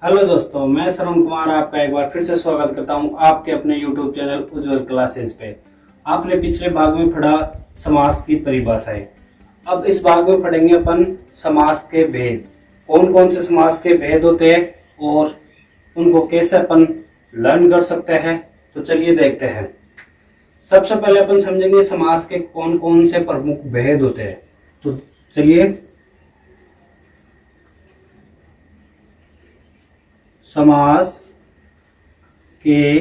Hello दोस्तों, मैं श्रवण कुमार आपका एक बार फिर से स्वागत करता हूं आपके अपने YouTube चैनल उज्जवल क्लासेस पे। आपने पिछले भाग में पढ़ा समास की परिभाषाएं। अब इस भाग में पढ़ेंगे अपन समास के भेद। कौन कौन से समास के भेद होते हैं और उनको कैसे अपन लर्न कर सकते हैं। तो चलिए देखते हैं। सबसे पहले अपन समझेंगे समास के कौन कौन से प्रमुख भेद होते हैं। तो चलिए, समास के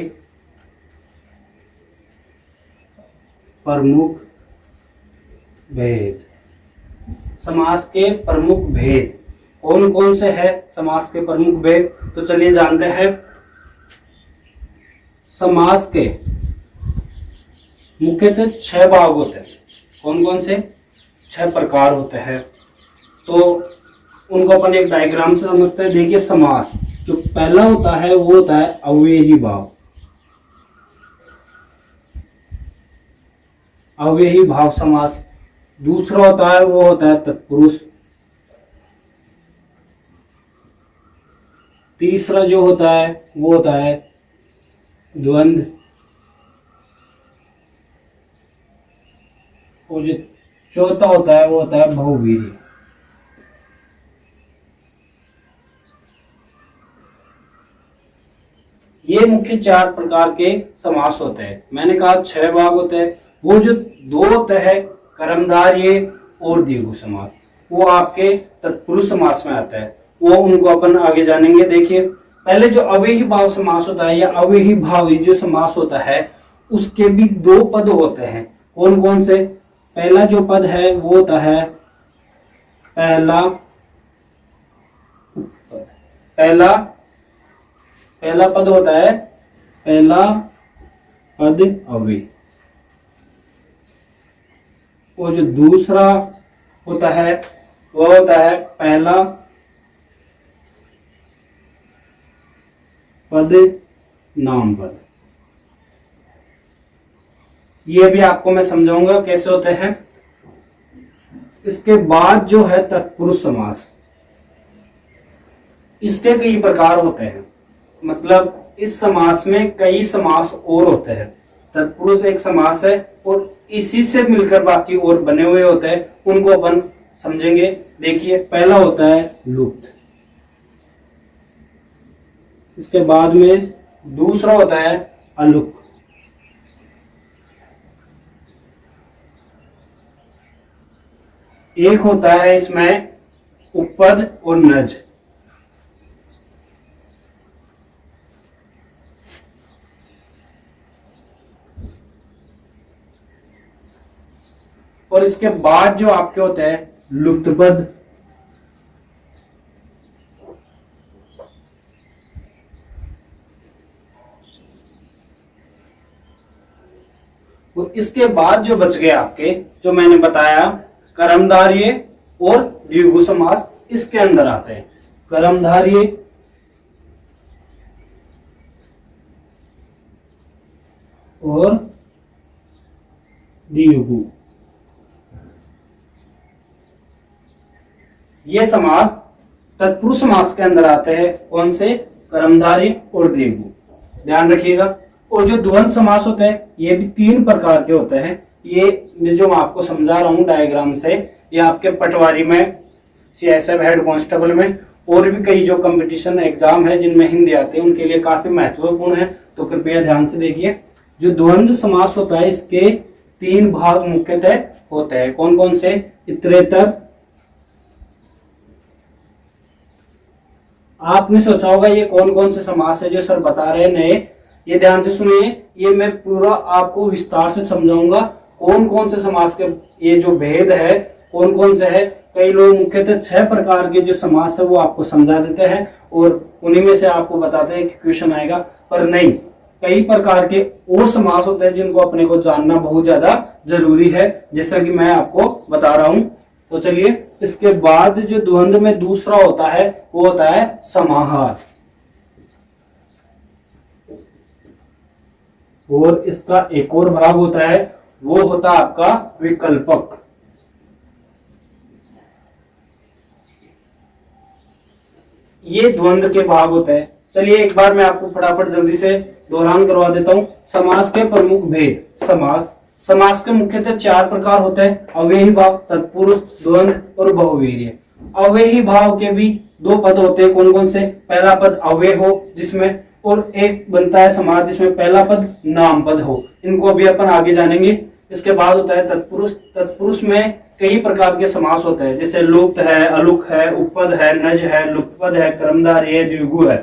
प्रमुख भेद। समास के प्रमुख भेद कौन कौन से हैं? समास के प्रमुख भेद तो चलिए जानते हैं। समास के मुख्यतः 6 भाग होते हैं। कौन कौन से? 6 प्रकार होते हैं। तो उनको अपन एक डायग्राम से समझते हैं। देखिए, समास जो पहला होता है वो होता है अव्ययी भाव। अव्ययी भाव समास। दूसरा होता है वो होता है तत्पुरुष। तीसरा जो होता है वो होता है द्वंद्व। और जो चौथा होता है वो होता है बहुव्रीहि। ये मुख्य 4 प्रकार के समास होते हैं। मैंने कहा 6 भाग होते हैं। वो जो 2 होते हैं कर्मधारय और द्विगु समास, वो आपके तत्पुरुष समास में आता है। वो उनको अपन आगे जानेंगे। देखिए, पहले जो अव्ययी भाव समास होता है या अव्ययी भाव जो समास होता है उसके भी 2 पद होते हैं। कौन कौन से? पहला जो पद है वो होता है पहला पद होता है पहला पद अव्ययी। और जो दूसरा होता है वो होता है पहला पद नाम पद। ये भी आपको मैं समझाऊंगा कैसे होते हैं। इसके बाद जो है तत्पुरुष समास। इसके कई प्रकार होते हैं। मतलब इस समास में कई समास और होते हैं। तत्पुरुष एक समास है और इसी से मिलकर बाकी और बने हुए होते हैं। उनको अपन समझेंगे। देखिए, पहला होता है लुप्त। इसके बाद में दूसरा होता है अलुक। एक होता है इसमें उपपद और नज। और इसके बाद जो आपके होते हैं लुप्त पद। और इसके बाद जो बच गए आपके, जो मैंने बताया कर्मधारय और द्विगु समास, इसके अंदर आते हैं कर्मधारय और द्विगु। ये समास तत्पुरुष समास के अंदर आते हैं। कौन से? कर्मधारय और द्विगु। ध्यान रखिएगा। और जो द्वंद्व समास होते हैं ये भी 3 प्रकार के होते हैं। ये जो मैं आपको समझा रहा हूं डायग्राम से, ये आपके पटवारी में, सीएसएफ हेड कांस्टेबल में और भी कई जो कंपटीशन एग्जाम है जिनमें हिंदी आते हैं उनके लिए काफी महत्वपूर्ण है। तो कृपया ध्यान से देखिए। जो द्वंद्व समास होता है इसके 3 भाग मुख्यतः होते हैं। कौन कौन से? इतरेतर। आपने सोचा होगा ये कौन कौन से समास है जो सर बता रहे हैं नए। ये ध्यान से सुनिए, ये मैं पूरा आपको विस्तार से समझाऊंगा कौन कौन से समास के ये जो भेद है कौन कौन से है। कई लोग मुख्यतः 6 प्रकार के जो समास है वो आपको समझा देते हैं और उन्हीं में से आपको बताते हैं कि क्वेश्चन आएगा, पर नहीं, कई प्रकार के और समास होते हैं जिनको अपने को जानना बहुत ज्यादा जरूरी है, जैसा कि मैं आपको बता रहा हूं। तो चलिए, इसके बाद जो द्वंद्व में दूसरा होता है वो होता है समाहार। और इसका एक और भाग होता है वो होता है आपका विकल्पक। ये द्वंद्व के भाव होते हैं। चलिए एक बार मैं आपको फटाफट जल्दी से दोहरान करवा देता हूँ। समास के प्रमुख भेद। समास के मुख्यतः 4 प्रकार होते हैं: अव्ययी भाव, तत्पुरुष, द्वंद्व और बहुवीर्य। अव्ययी भाव के भी 2 पद होते हैं। कौन कौन से? पहला पद अव्यय हो जिसमें, और एक बनता है समास जिसमें पहला पद नाम पद हो। इनको अभी अपन आगे जानेंगे। इसके बाद होता है तत्पुरुष। तत्पुरुष में कई प्रकार के समास होते हैं, जैसे लुप्त है, अलुक है, उपपद है, नज है, लुप्तपद है, कर्मधारय है, द्विगु है।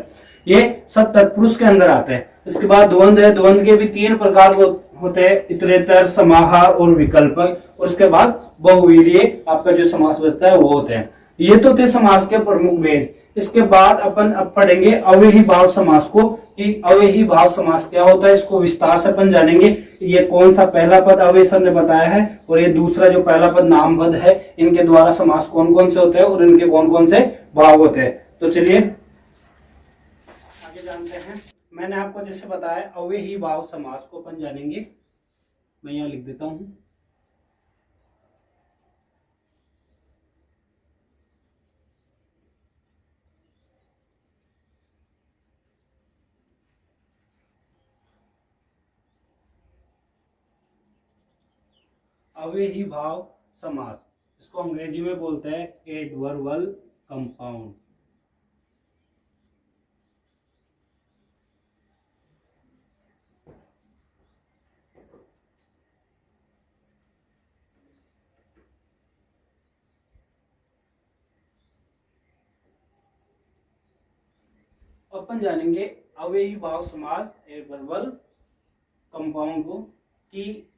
ये सब तत्पुरुष के अंदर आते हैं। इसके बाद द्वंद्व है। द्वंद्व के भी 3 प्रकार होते हैं: इतरेतर, समाहार और विकल्प। और उसके बाद बहुवीर्य आपका जो समास बचता है वो होते हैं। ये तो थे समास के प्रमुख भेद। इसके बाद अपन अब पढ़ेंगे अव्ययी भाव समास को, कि अव्ययी भाव समास क्या होता है, इसको विस्तार से अपन जानेंगे। ये कौन सा पहला पद अव्यय सर ने बताया है, और ये दूसरा जो पहला पद नाम पद है, इनके द्वारा समास कौन कौन से होते हैं और इनके कौन कौन से भाव होते हैं। तो चलिए आगे जानते हैं। मैंने आपको जैसे बताया अव्ययी भाव समास को अपन जानेंगे। मैं यहाँ लिख देता हूं। अव्ययी भाव समास, इसको अंग्रेजी में बोलते हैं एडवर्बल कंपाउंड। अपन जानेंगे अव्ययी भाव समास एडवर्बल कंपाउंड को, कि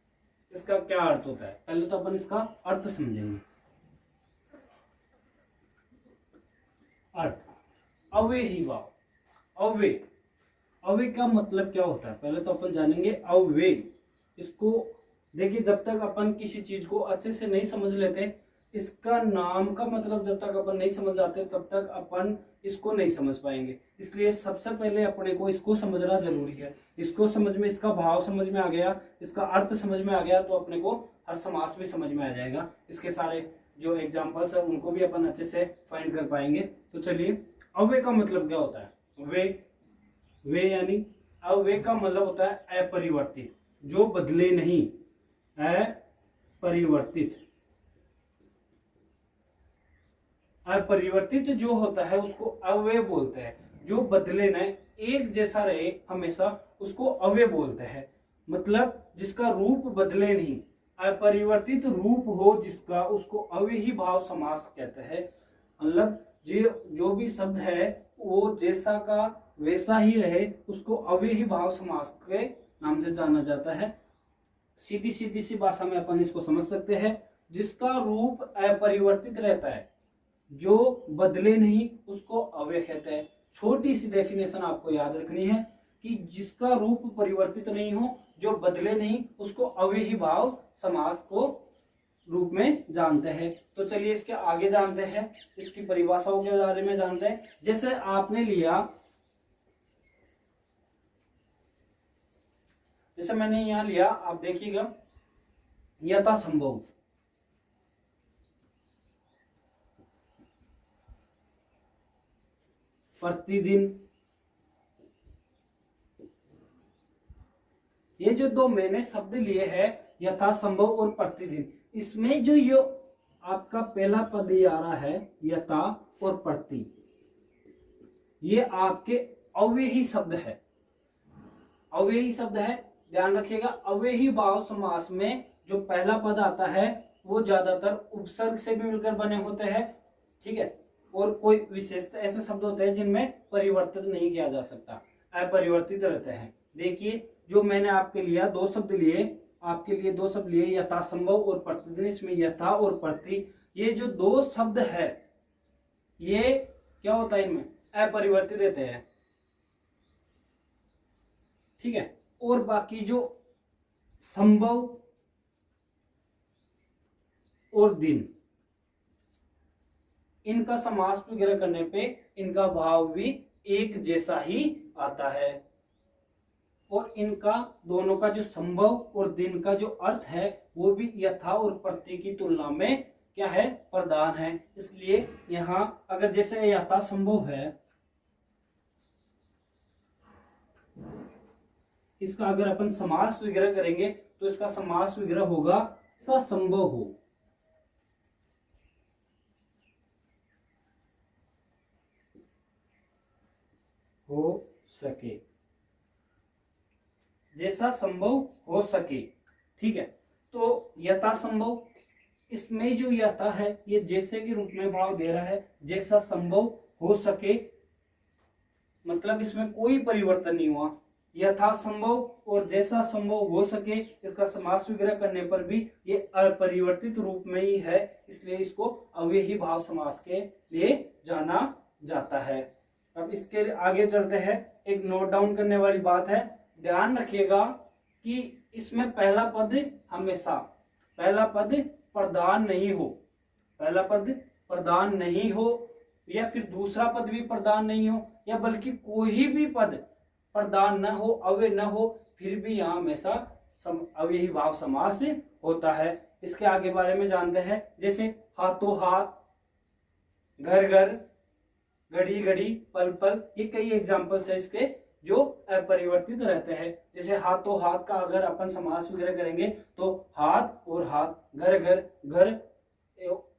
इसका क्या अर्थ होता है। पहले तो अपन इसका अर्थ समझेंगे। अर्थ, अव्ययी भाव, अव्यय, अव्यय का मतलब क्या होता है पहले तो अपन जानेंगे। अव्यय, इसको देखिए, जब तक अपन किसी चीज को अच्छे से नहीं समझ लेते, इसका नाम का मतलब जब तक अपन नहीं समझ आते, तब तक अपन इसको नहीं समझ पाएंगे। इसलिए सबसे पहले अपने को इसको समझना जरूरी है। इसको समझ में, इसका भाव समझ में आ गया, इसका अर्थ समझ में आ गया, तो अपने को हर समास भी समझ में आ जाएगा। इसके सारे जो एग्जाम्पल्स है उनको भी अपन अच्छे से फाइंड कर पाएंगे। तो चलिए, अव्यय का मतलब क्या होता है। वे यानी अव्यय का मतलब होता है अपरिवर्तित, जो बदले नहीं, अपरिवर्तित। अपरिवर्तित जो होता है उसको अव्यय बोलते हैं। जो बदले न, एक जैसा रहे हमेशा, उसको अव्यय बोलते हैं। मतलब जिसका रूप बदले नहीं, अपरिवर्तित रूप हो जिसका, उसको अव्ययी भाव समास कहते हैं। मतलब जो भी शब्द है वो जैसा का वैसा ही रहे, उसको अव्ययी भाव समास के नाम से जाना जाता है। सीधी सीधी सी भाषा में अपन इसको समझ सकते हैं, जिसका रूप अपरिवर्तित रहता है, जो बदले नहीं, उसको अव्यय कहते हैं। छोटी सी डेफिनेशन आपको याद रखनी है कि जिसका रूप परिवर्तित नहीं हो, जो बदले नहीं, उसको अव्ययी भाव समास को रूप में जानते हैं। तो चलिए इसके आगे जानते हैं, इसकी परिभाषाओं के बारे में जानते हैं। जैसे आपने लिया, जैसे मैंने यहां लिया, आप देखिएगा, यथासंभव, प्रतिदिन, ये जो 2 मैंने शब्द लिए हैं, यथासंभव और प्रतिदिन, इसमें जो ये आपका पहला पद ये आ रहा है, यथा और प्रति, ये आपके अव्ययी शब्द है। अव्ययी शब्द है, ध्यान रखिएगा। अव्ययी भाव समास में जो पहला पद आता है वो ज्यादातर उपसर्ग से भी मिलकर बने होते हैं, ठीक है। और कोई विशेषता ऐसे शब्द होते हैं जिनमें परिवर्तित नहीं किया जा सकता, अपरिवर्तित रहते हैं। देखिए, जो मैंने आपके लिया 2 शब्द लिए, आपके लिए 2 शब्द लिए, यथासंभव और प्रतिदिन। इसमें यथा और प्रति, ये जो 2 शब्द है, ये क्या होता है, इनमें अपरिवर्तित रहते हैं, ठीक है। और बाकी जो संभव और दिन, इनका समास वगैरह करने पे इनका भाव भी एक जैसा ही आता है। और इनका दोनों का जो संभव और दिन का जो अर्थ है वो भी यथा और प्रति की तुलना में क्या है, प्रधान है। इसलिए यहाँ अगर जैसे यथा संभव है, इसका अगर अपन समास विग्रह करेंगे तो इसका समास विग्रह होगा ससंभव हो सके, जैसा संभव हो सके। ठीक है, तो यथासंभव, इसमें जो यथा है ये जैसे के रूप में भाव दे रहा है, जैसा संभव हो सके मतलब इसमें कोई परिवर्तन नहीं हुआ। यथासंभव और जैसा संभव हो सके, इसका समास विग्रह करने पर भी ये अपरिवर्तित रूप में ही है, इसलिए इसको अव्ययी भाव समास के लिए जाना जाता है। अब इसके आगे चलते हैं। एक नोट डाउन करने वाली बात है, ध्यान रखिएगा कि इसमें पहला पद हमेशा, पहला पद प्रधान नहीं हो, पहला पद प्रधान नहीं हो या फिर दूसरा पद भी प्रधान नहीं हो, या बल्कि कोई भी पद प्रधान न हो, अव्यय न हो, फिर भी यहाँ हमेशा अव्ययी भाव समास होता है। इसके आगे बारे में जानते हैं, जैसे हाथों हाथ, घर घर, घड़ी घड़ी, पल पल, ये कई एग्जाम्पल्स है इसके जो अपरिवर्तित रहते हैं। जैसे हाथों हाथ का अगर अपन समास विग्रह करेंगे तो हाथ और हाथ, घर घर, घर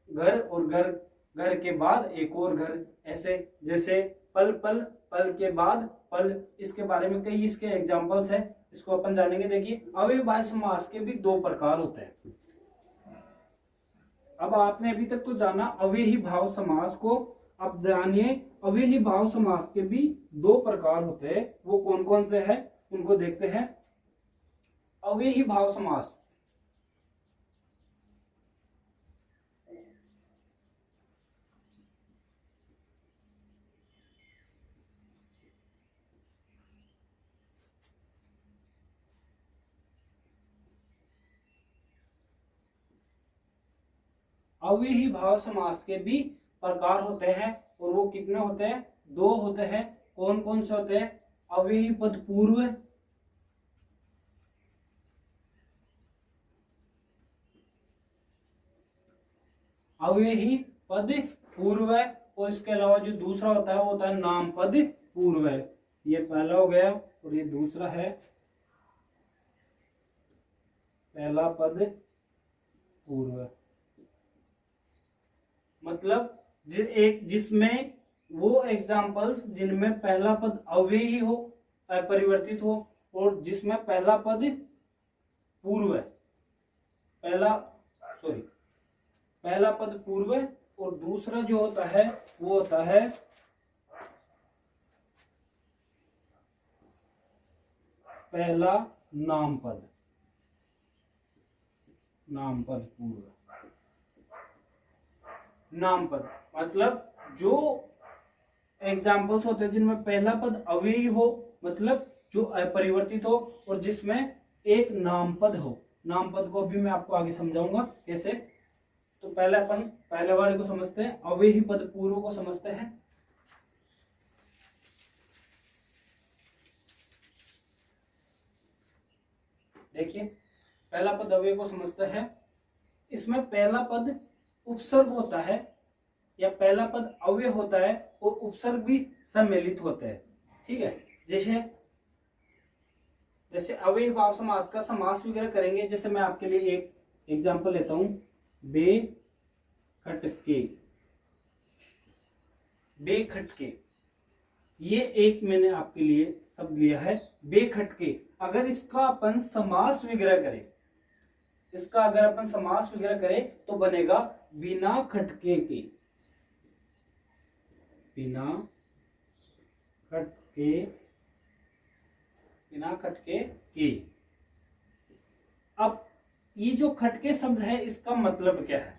घर और घर, घर के बाद एक और घर, ऐसे। जैसे पल पल, पल के बाद पल, इसके बारे में कई इसके एग्जाम्पल्स है, इसको अपन जानेंगे। देखिए अव्ययी भाव समास के भी दो प्रकार होते हैं। अब आपने अभी तक तो जाना अव्ययी भाव समास को, अब जानिए अव्ययी भाव समास के भी दो प्रकार होते हैं। वो कौन कौन से हैं उनको देखते हैं। अव्ययी भाव समास, अव्ययी भाव समास के भी प्रकार होते हैं, और वो कितने होते हैं? दो होते हैं। कौन कौन से होते हैं? अव्ययी पद पूर्व, अव्ययी पद पूर्व, और इसके अलावा जो दूसरा होता है वो होता है नाम पद पूर्व। ये पहला हो गया और ये दूसरा है पहला पद पूर्व। मतलब जिसमें वो एग्जाम्पल्स जिनमें पहला पद अव्ययी हो, अपरिवर्तित हो, और जिसमें पहला पद पूर्व है, पहला पद पूर्व है, और दूसरा जो होता है वो होता है पहला नाम पद, नाम पद पूर्व। नाम पद मतलब जो एग्जाम्पल्स होते हैं जिनमें पहला पद अव्ययी हो, मतलब जो अपरिवर्तित हो, और जिसमें एक नाम पद हो। नाम पद को भी मैं आपको आगे समझाऊंगा कैसे। तो पहले अपन पहले वाले को समझते हैं, अव्ययी पद पूर्व को समझते हैं। देखिए पहला पद अव्यय को समझते हैं। इसमें पहला पद उपसर्ग होता है, या पहला पद अव्यय होता है और उपसर्ग भी सम्मिलित होते हैं। ठीक है, जैसे अव्ययी भाव समास का समास विग्रह करेंगे। जैसे मैं आपके लिए एक एग्जांपल लेता हूं, बेखटके, बेखटके, ये एक मैंने आपके लिए शब्द लिया है बेखटके। अगर इसका अपन समास विग्रह करें, इसका अगर अपन समास विग्रह करें तो बनेगा बिना खटके के, बिना खटके, बिना खटके के। अब ये जो खटके शब्द है इसका मतलब क्या है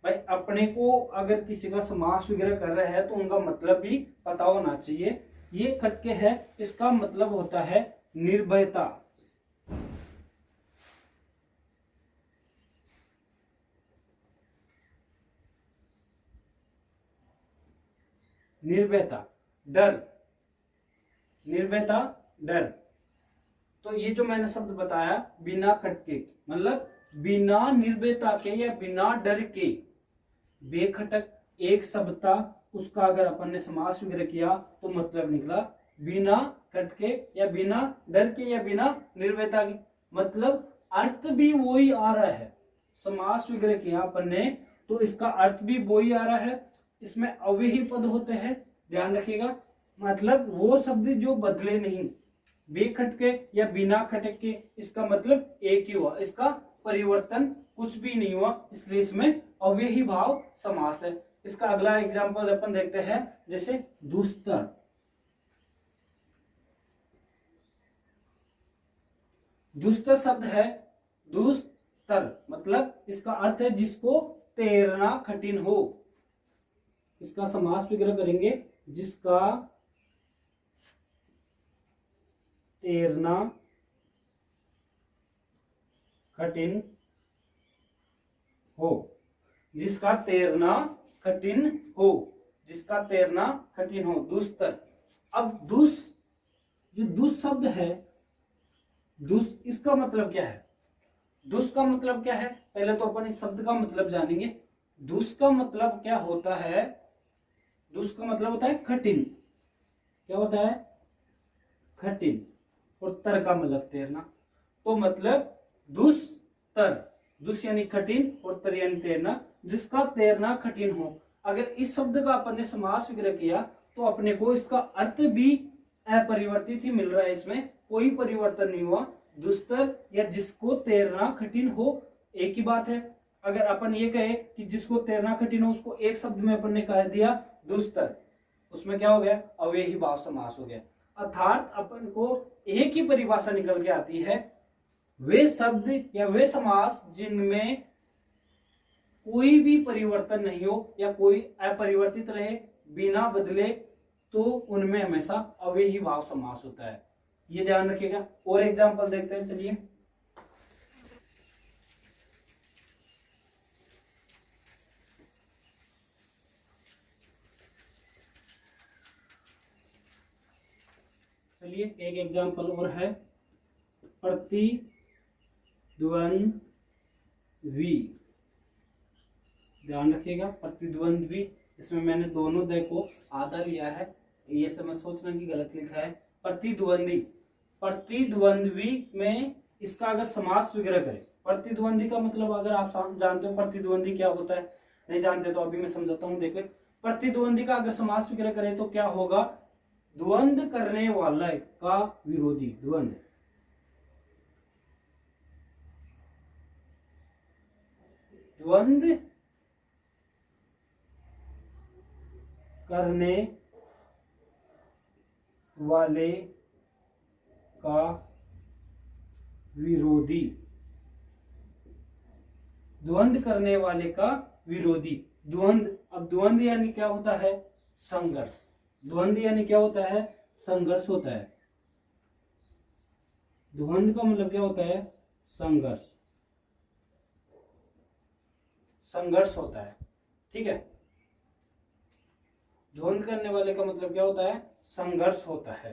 भाई? अपने को अगर किसी का समास विग्रह कर रहे हैं तो उनका मतलब भी पता होना चाहिए। ये खटके है, इसका मतलब होता है निर्भयता, निर्भयता, डर, निर्भयता, डर। तो ये जो मैंने शब्द बताया बिना खटके, मतलब बिना निर्भयता के या बिना डर के। बेखटक एक शब्द था, उसका अगर अपन ने समास विग्रह किया तो मतलब निकला बिना खटके या बिना डर के या बिना निर्भयता के, मतलब अर्थ भी वही आ रहा है। समास विग्रह किया अपन ने तो इसका अर्थ भी वही आ रहा है। इसमें अव्ययी पद होते हैं, ध्यान रखिएगा, मतलब वो शब्द जो बदले नहीं, बेखटके या बिना खटके, इसका मतलब एक ही हुआ, इसका परिवर्तन कुछ भी नहीं हुआ, इसलिए इसमें अव्ययी भाव समास है। इसका अगला एग्जांपल अपन देखते हैं, जैसे दुस्तर। दुस्तर शब्द है, दुस्तर मतलब इसका अर्थ है जिसको तैरना कठिन हो। इसका समास विग्रह करेंगे, जिसका तैरना कठिन हो, जिसका तैरना कठिन हो, जिसका तैरना कठिन हो, दुस्तर। अब जो दुस शब्द है, दुस इसका मतलब क्या है? दुस का मतलब क्या है? पहले तो अपन इस शब्द का मतलब जानेंगे। दुस का मतलब क्या होता है? दुस का मतलब होता है कठिन। क्या होता है? कठिन। और तर का मतलब तैरना। तो मतलब दुस्तर, दुस यानी कठिन और तर यानी तैरना, जिसका तैरना कठिन हो। अगर इस शब्द का अपन ने समास विग्रह किया तो अपने को इसका अर्थ भी अपरिवर्तित ही मिल रहा है, इसमें कोई परिवर्तन नहीं हुआ। दुस्तर या जिसको तैरना कठिन हो, एक ही बात है। अगर अपन ये कहे कि जिसको तैरना कठिन हो, उसको एक शब्द में अपन ने कह दिया दुस्तर, उसमें क्या हो गया? अव्ययी भाव समास हो गया। अर्थात अपन को एक ही परिभाषा निकल के आती है, वे शब्द या वे समास जिनमें कोई भी परिवर्तन नहीं हो या कोई अपरिवर्तित रहे, बिना बदले, तो उनमें हमेशा अव्ययी भाव समास होता है। ये ध्यान रखिएगा। और एग्जांपल देखते हैं, चलिए। चलिए एक एग्जांपल और है, प्रतिद्वंद्वी। ध्यान रखिएगा, प्रतिद्वंद्वी। इसमें मैंने दोनों दे को आधा लिया है, ये समझ सोचना कि गलत लिखा है। प्रतिद्वंदी, प्रतिद्वंद्वी में इसका अगर समास विग्रह करें, प्रतिद्वंदी का मतलब अगर आप जानते हो प्रतिद्वंदी क्या होता है, नहीं जानते तो अभी मैं समझाता हूं। देखो, प्रतिद्वंदी का अगर समास विग्रह करें तो क्या होगा? द्वंद करने वाला का विरोधी। द्वंद, द्वंद करने वाले का विरोधी। द्वंद करने वाले का विरोधी। द्वंद, अब द्वंद यानी क्या होता है? संघर्ष। द्वंद यानी क्या होता है? संघर्ष होता है। द्वंद का मतलब क्या होता है? संघर्ष, संघर्ष होता है। ठीक है, द्वंद करने वाले का मतलब क्या होता है? संघर्ष होता है।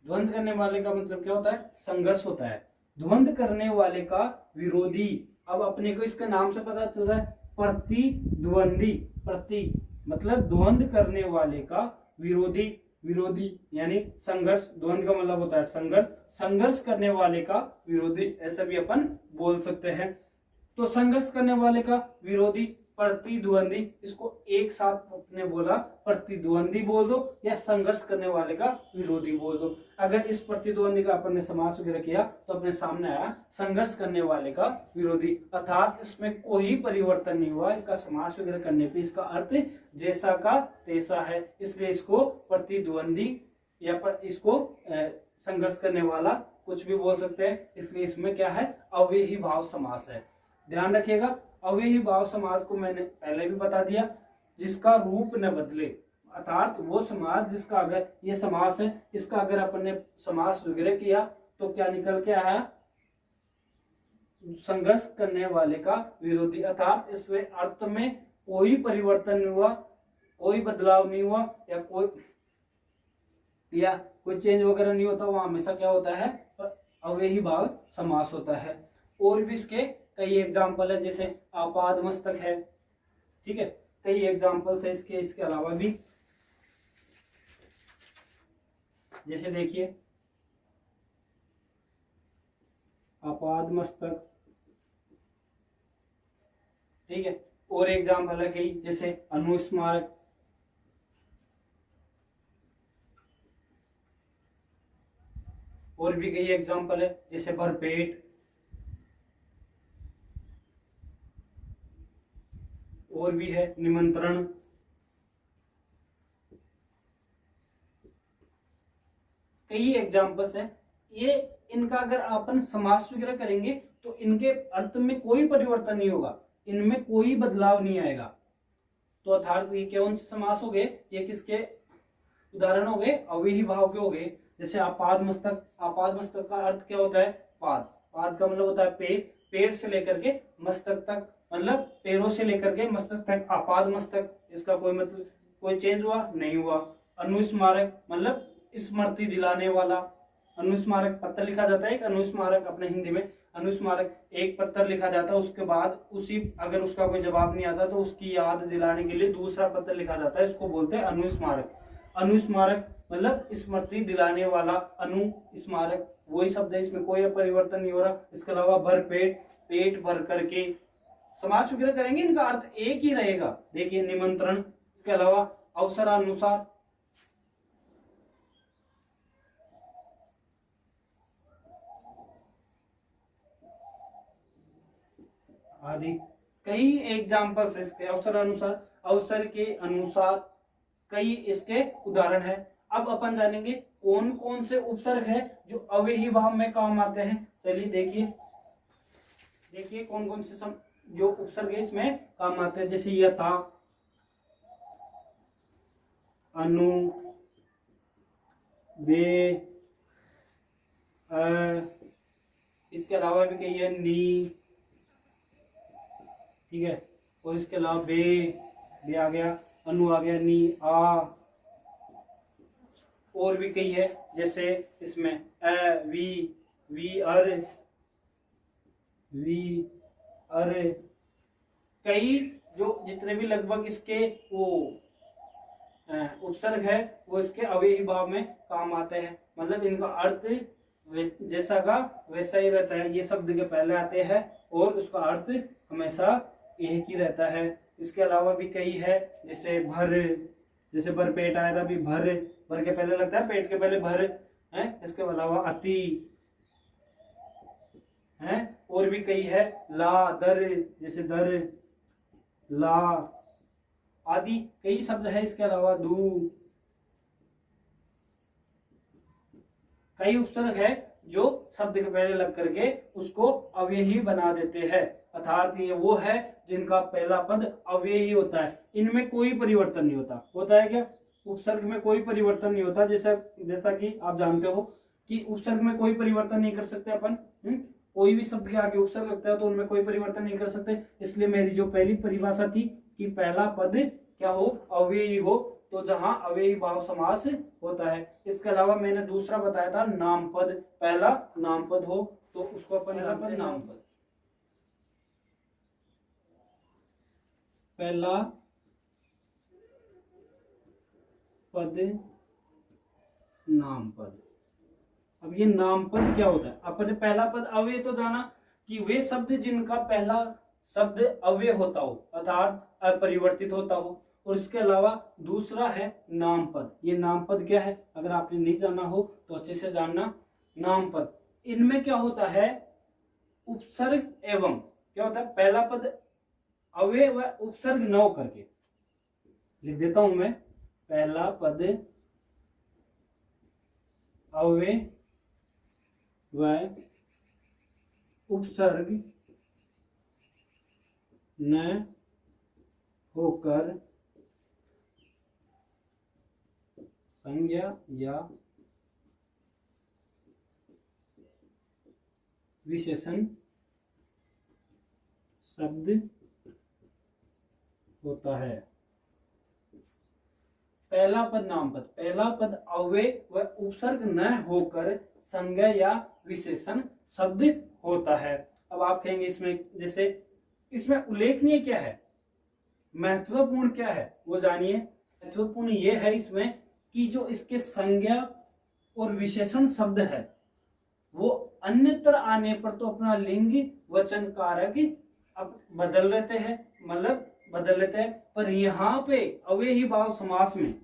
द्वंद करने वाले का मतलब क्या होता है? संघर्ष होता है। द्वंद करने वाले का विरोधी, अब अपने को इसके नाम से पता चल रहा है, प्रतिद्वंदी। प्रति मतलब द्वंद करने वाले का विरोधी, विरोधी यानी संघर्ष। द्वंद का मतलब होता है संघर्ष, संघर्ष करने वाले का विरोधी, ऐसा भी अपन बोल सकते हैं। तो संघर्ष करने वाले का विरोधी, प्रतिद्वंदी, इसको एक साथ अपने बोला, प्रतिद्वंदी बोल दो या संघर्ष करने वाले का विरोधी बोल दो। अगर इस प्रतिद्वंदी का अपन ने समास वगैरह किया तो अपने सामने आया संघर्ष करने वाले का विरोधी, अर्थात इसमें कोई परिवर्तन नहीं हुआ। इसका समास वगैरह करने पे इसका अर्थ जैसा का तैसा है, इसलिए इसको प्रतिद्वंदी या इसको संघर्ष करने वाला कुछ भी बोल सकते हैं। इसलिए इसमें क्या है? अव्ययी भाव समास है। ध्यान रखिएगा, अव्ययी भाव समास को मैंने पहले भी बता दिया, जिसका रूप न बदले, अर्थात वो समास जिसका, अगर ये समास है, इसका अगर अपन ने समास वगैरह किया तो क्या निकल के आया? संघर्ष करने वाले का विरोधी, अर्थात इसमें अर्थ में कोई परिवर्तन नहीं हुआ, कोई बदलाव नहीं हुआ या कोई चेंज वगैरह नहीं होता, वो हमेशा क्या होता है? अव्ययी भाव समास होता है। और भी इसके कई एग्जाम्पल है, जैसे आपाद मस्तक है, ठीक है, कई एग्जाम्पल्स है इसके अलावा भी। जैसे देखिए आपाद मस्तक, ठीक है। और एग्जाम्पल है कई, जैसे अनुस्मारक, और भी कई एग्जाम्पल है, जैसे भरपेट, और भी है निमंत्रण, कई एग्जाम्पल्स हैं। ये इनका अगर अपन समास वगैरह करेंगे तो इनके अर्थ में कोई परिवर्तन नहीं होगा, इनमें कोई बदलाव नहीं आएगा। तो अर्थात ये कौन से समास हो गए, ये किसके उदाहरण हो गए, अव्ययी भाव के हो गए। जैसे आपाद मस्तक, आपाद मस्तक का अर्थ क्या होता है, पाद, पाद का मतलब होता है पैर, पैर से लेकर के मस्तक तक, मतलब पैरों से लेकर के मस्तक तक आपाद मस्तक, इसका कोई मतलब कोई चेंज हुआ नहीं हुआ। अनुस्मारक मतलब स्मृति दिलाने वाला, अनुस्मारक पत्र लिखा जाता है, एक अनुस्मारक अपने हिंदी में अनुस्मारक, एक पत्र लिखा जाता है, उसके बाद उसी अगर उसका कोई जवाब नहीं आता तो उसकी याद दिलाने के लिए दूसरा पत्र लिखा जाता है, इसको बोलते हैं अनुस्मारक। अनुस्मारक मतलब स्मृति दिलाने वाला, अनुस्मारक वही शब्द है, इसमें कोई परिवर्तन नहीं हो रहा। इसके अलावा भरपेट, पेट भर करके, समास वगैरह करेंगे इनका अर्थ एक ही रहेगा। देखिए निमंत्रण, इसके अलावा अवसरानुसार, आदि कई एग्जाम्पल्स इसके, अवसर अनुसार, अवसर के अनुसार, कई इसके उदाहरण है। अब अपन जानेंगे कौन कौन से उपसर्ग है जो अव्ययी भाव में काम आते हैं। चलिए देखिए, देखिए कौन कौन से जो उपसर्ग है इसमें काम आते हैं। जैसे यथा, अनु, वे, इसके अलावा भी कई है, नी, ठीक है। और इसके अलावा बे आ गया, अनु आ गया, नी, आ, और भी कई है, जैसे इसमें वी, अर, कई जो जितने भी लगभग इसके वो उपसर्ग है वो इसके अव्ययी भाव में काम आते हैं, मतलब इनका अर्थ जैसा का वैसा ही रहता है। ये शब्द के पहले आते हैं और उसका अर्थ हमेशा एक ही रहता है। इसके अलावा भी कई है, जैसे भर, जैसे भर पेट आया था, अभी भर, भर के पहले लगता है, पेट के पहले भर है। इसके अलावा अति है, और भी कई है, ला, दर, जैसे दर, ला आदि कई शब्द है। इसके अलावा दू, कई उपसर्ग है जो शब्द के पहले लग करके उसको अव्ययी बना देते हैं, अर्थात ये वो है जिनका पहला पद अव्ययी होता है, इनमें कोई परिवर्तन नहीं होता। होता है क्या, उपसर्ग में कोई परिवर्तन नहीं होता। जैसा कि आप जानते हो कि उपसर्ग में कोई परिवर्तन नहीं कर सकते अपन, कोई भी शब्द के आगे उपसर्ग लगता है तो उनमें कोई परिवर्तन नहीं कर सकते। इसलिए मेरी जो पहली परिभाषा थी कि पहला पद क्या हो, अव्ययी हो, तो जहां अव्ययी भाव समास होता है। इसके अलावा मैंने दूसरा बताया था नामपद, पहला नामपद हो तो उसको अपन नामपद, पहला पद नामपद। अब ये नामपद क्या होता है, अपने पहला पद अव्यय तो जाना कि वे शब्द जिनका पहला शब्द अव्यय होता हो अर्थात अपरिवर्तित होता हो, और इसके अलावा दूसरा है नामपद। ये नामपद क्या है, अगर आपने नहीं जाना हो तो अच्छे से जानना। नामपद इनमें क्या होता है, उपसर्ग एवं क्या होता है, पहला पद अव्यय व उपसर्ग न हो करके, लिख देता हूं मैं, पहला पद अव्यय व उपसर्ग न होकर संज्ञा या विशेषण शब्द होता है। पहला पद नामपद, पहला पद अव्यय व उपसर्ग न होकर संज्ञा या विशेषण शब्द होता है। अब आप कहेंगे इसमें, जैसे इसमें उल्लेखनीय क्या है, महत्वपूर्ण क्या है वो जानिए। महत्वपूर्ण ये है इसमें कि जो इसके संज्ञा और विशेषण शब्द है वो अन्यत्र आने पर तो अपना लिंग वचन कारक अब बदल लेते हैं, मतलब बदल लेते हैं, पर यहां पे अव्ययी भाव समास में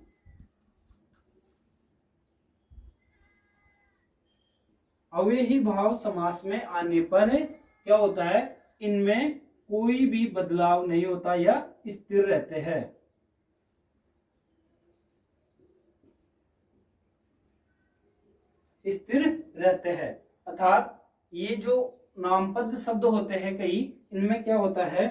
अव्ययी भाव समास में आने पर क्या होता है, इनमें कोई भी बदलाव नहीं होता या स्थिर रहते हैं। स्थिर रहते हैं अर्थात ये जो नामपद शब्द होते हैं कई, इनमें क्या होता है,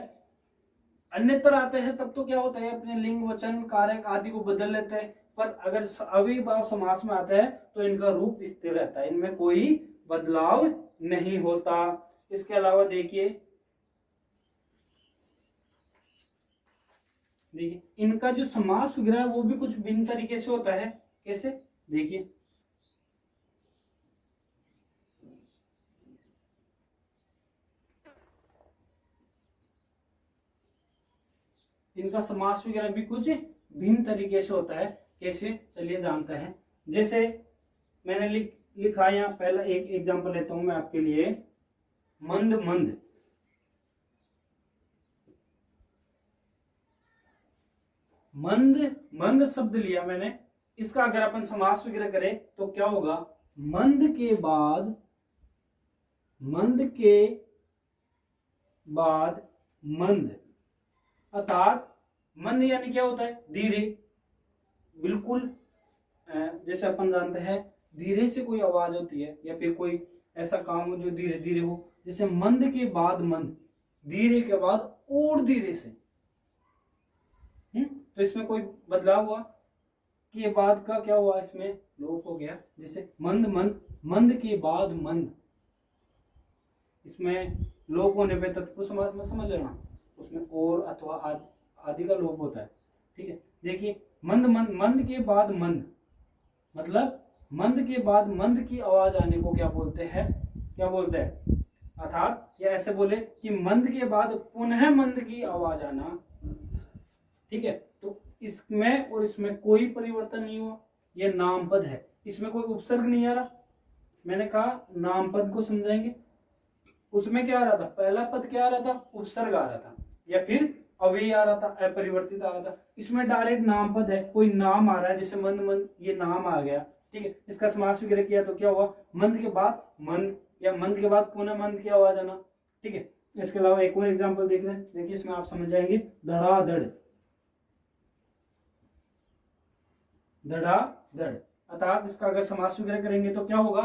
अन्यत्र आते हैं तब तो क्या होता है अपने लिंग वचन कारक आदि को बदल लेते हैं, पर अगर अव्ययी भाव समास में आता है तो इनका रूप स्थिर रहता है, इनमें कोई बदलाव नहीं होता। इसके अलावा देखिए इनका जो समास वगैरह है वो भी कुछ भिन्न तरीके से होता है। कैसे, देखिए इनका समास वगैरह भी कुछ भिन्न तरीके से होता है। कैसे, चलिए जानते हैं। जैसे मैंने लिखा यहाँ, पहला एक एग्जांपल लेता हूं मैं आपके लिए, मंद मंद। मंद मंद शब्द लिया मैंने, इसका अगर अपन समास वगैरह करें तो क्या होगा, मंद के बाद मंद, अर्थात मंद यानी क्या होता है, धीरे, बिल्कुल जैसे अपन जानते हैं धीरे से कोई आवाज होती है या फिर कोई ऐसा काम हो जो धीरे धीरे हो, जैसे मंद के बाद मंद, धीरे के बाद और धीरे से। तो इसमें कोई बदलाव हुआ, के बाद का क्या हुआ, इसमें लोप हो गया। जैसे मंद मंद, मंद के बाद मंद, इसमें लोप होने पे तत्पुरुष समास में समझ लेना, उसमें और अथवा आदि का लोप होता है। ठीक है, देखिए मंद मंद, मंद के बाद मंद, मतलब मंद के बाद मंद की आवाज आने को क्या बोलते हैं, अर्थात या ऐसे बोले कि मंद के बाद पुनः मंद की आवाज आना। ठीक है, तो इसमें और इसमें कोई परिवर्तन नहीं हुआ, यह नामपद है, इसमें कोई उपसर्ग नहीं आ रहा। मैंने कहा नामपद को समझाएंगे, उसमें क्या आ रहा था, पहला पद क्या आ रहा था, उपसर्ग आ रहा था या फिर अव्ययी आ रहा था, अपरिवर्तित आ रहा था। इसमें डायरेक्ट नामपद है, कोई नाम आ रहा है, जैसे मंद मंद, ये नाम आ गया। ठीक है, इसका समास वगैरह किया तो क्या हुआ, मंद के बाद मंद या मंद के बाद पुनः मंद की आवाज आना। ठीक है, इसके अलावा एक और एग्जांपल देख लें, देखिए इसमें आप समझ जाएंगे, धड़ाधड़, धड़ाधड़, अर्थात इसका अगर समास वगैरह करेंगे तो क्या होगा,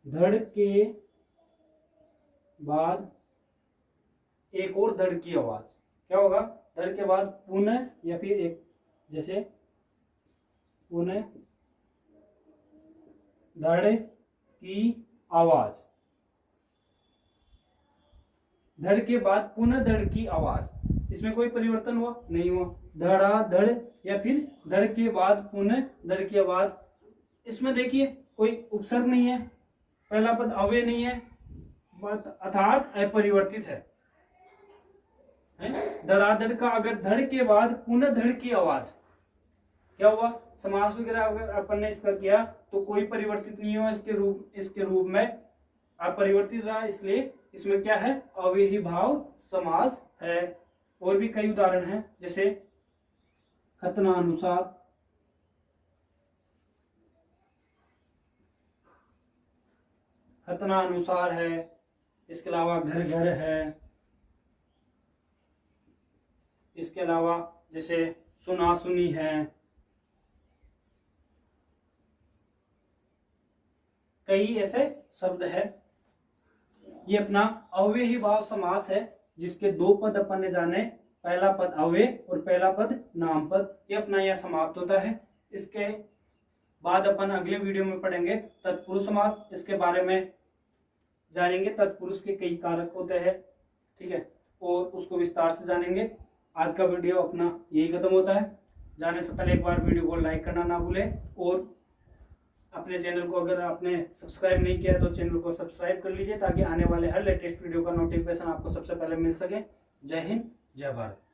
धड़ के बाद एक और धड़ की आवाज, क्या होगा, धड़ के बाद पुनः या फिर एक, जैसे पुनः धड़ की आवाज, धड़ के बाद पुनः धड़ की आवाज, इसमें कोई परिवर्तन हुआ नहीं हुआ, धड़ा धड़ या फिर धड़ के बाद पुनः धड़ की आवाज। इसमें देखिए कोई उपसर्ग नहीं है, पहला पद अव्यय नहीं है, अर्थात अपरिवर्तित है। धड़ाधड़ का अगर धड़ के बाद पुनः धड़ की आवाज, क्या हुआ, समास वगैरह अगर अपन ने इसका किया तो कोई परिवर्तित नहीं हुआ, इसके रूप में अपरिवर्तित रहा, इसलिए इसमें क्या है, अव्ययी भाव समास है। और भी कई उदाहरण हैं, जैसे कथनानुसार, कथनानुसार है, इसके अलावा घर घर है, इसके अलावा जैसे सुना सुनी है, कई ऐसे शब्द है। ये अपना अव्ययी भाव समास है, जिसके दो पद अपन ने जाने, पहला पद अव्यय और पहला पद नामपद। ये अपना यह समाप्त होता है। इसके बाद अपन अगले वीडियो में पढ़ेंगे तत्पुरुष समास, इसके बारे में जानेंगे, तत्पुरुष के कई कारक होते हैं। ठीक है, और उसको विस्तार से जानेंगे। आज का वीडियो अपना यही खत्म होता है। जाने से पहले एक बार वीडियो को लाइक करना ना भूलें, और अपने चैनल को अगर आपने सब्सक्राइब नहीं किया है तो चैनल को सब्सक्राइब कर लीजिए, ताकि आने वाले हर लेटेस्ट वीडियो का नोटिफिकेशन आपको सबसे पहले मिल सके। जय हिंद, जय भारत।